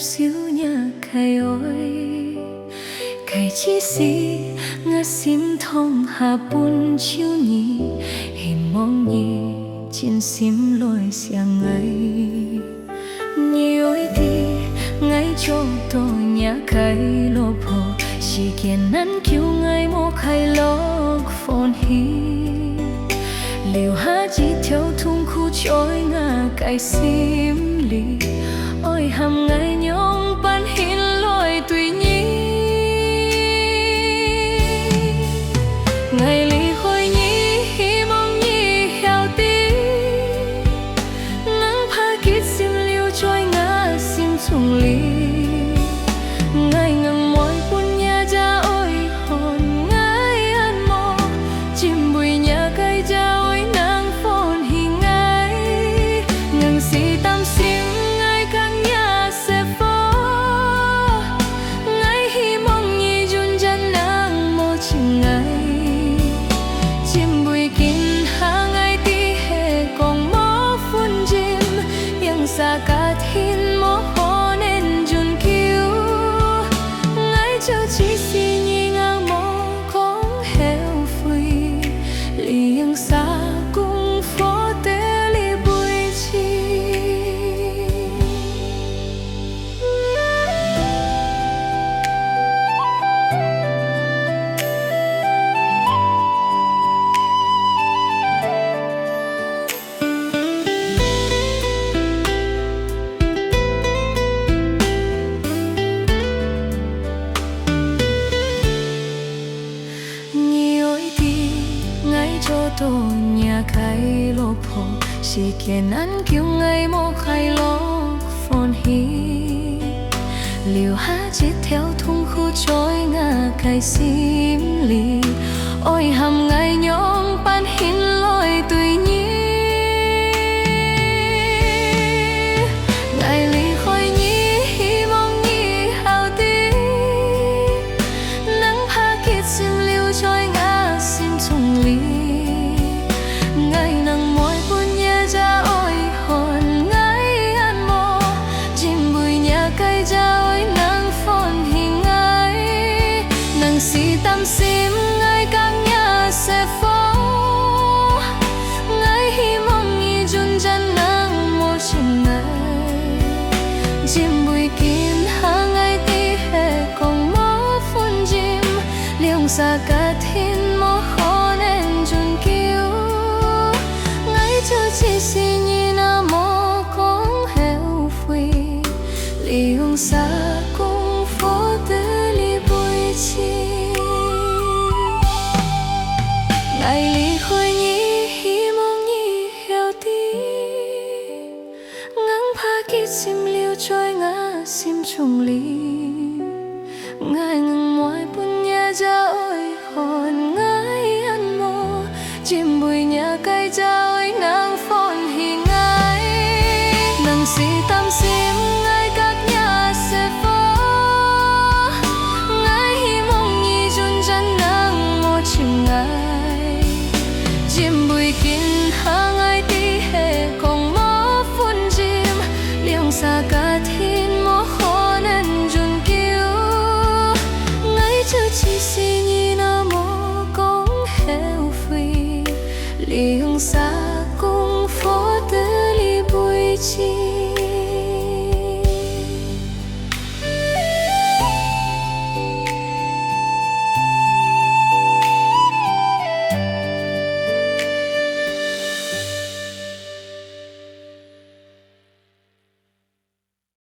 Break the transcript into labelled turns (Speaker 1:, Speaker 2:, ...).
Speaker 1: xíu nhà khai ôi khai chi si ngã sim thông hà bún chiếu nhì hình mong nhì trên sim lối xiang ấy nhì ôi đi ngay chỗ tôi nhà khai lô phô chỉ kiện nắn kêu ngay mô khai lô phone hi liều hát chỉ theo thung khu trôi ngã cái sim lì ôi hàm ngày nhông ban hin lối tùy nhi ngày lì khôi nhi hi mong nhi heo tí nắng pha kít sim liu trôi ngã sim chung lì ngày ngầm môi buồn nhà cha ôi hồn ngái ăn mò chim bụi nhà cây cha ôi nắng phồn hi ngái ngừng si tam sim ngái căng nhà sẽ phó ngái hi mong nhi chun chân nắng mô chừng ngái chim bụi kín ha ngái tí hè còn mó phun chim yang xa cả thiên mó hò nên chun kêu ngái cho chỉ si nhi ngang mó con heo phui liêng xa cùng phố tế li bụi chi nhi ôi đi ngay cho tôi nhà khai lô phô chỉ kiện ăn kêu ngay mô khai lô phone hi liều hát chỉ theo thung khu trôi ngã cái sim lì ôi hàm ngày nhông ban hin lối tùy nhi ngày lì khôi nhi hi mong nhi hào tí nắng pha kít sim liu trôi ngã sim chung lì ngày nắng môi buồn nhà cha ôi hồn ngái ăn mò chim bụi nhà cây cha ôi nắng phồn hi ngái nắng si tam sim ngái căng nhà sẽ phó ngái hi mong nhi chun chân nắng mô chừng ngái chim bụi kín ha ngái tí hè còn mó phun chim liêng xa cả thiên mó khó nên chun kêu ngái cho chỉ si nhi na mô con heo phui liêng xa cùng phố tế li bụi chi ngày lì khôi nhi hi mong nhi heo tí nắng pha kít sim liu trôi ngã sim chung lì ngày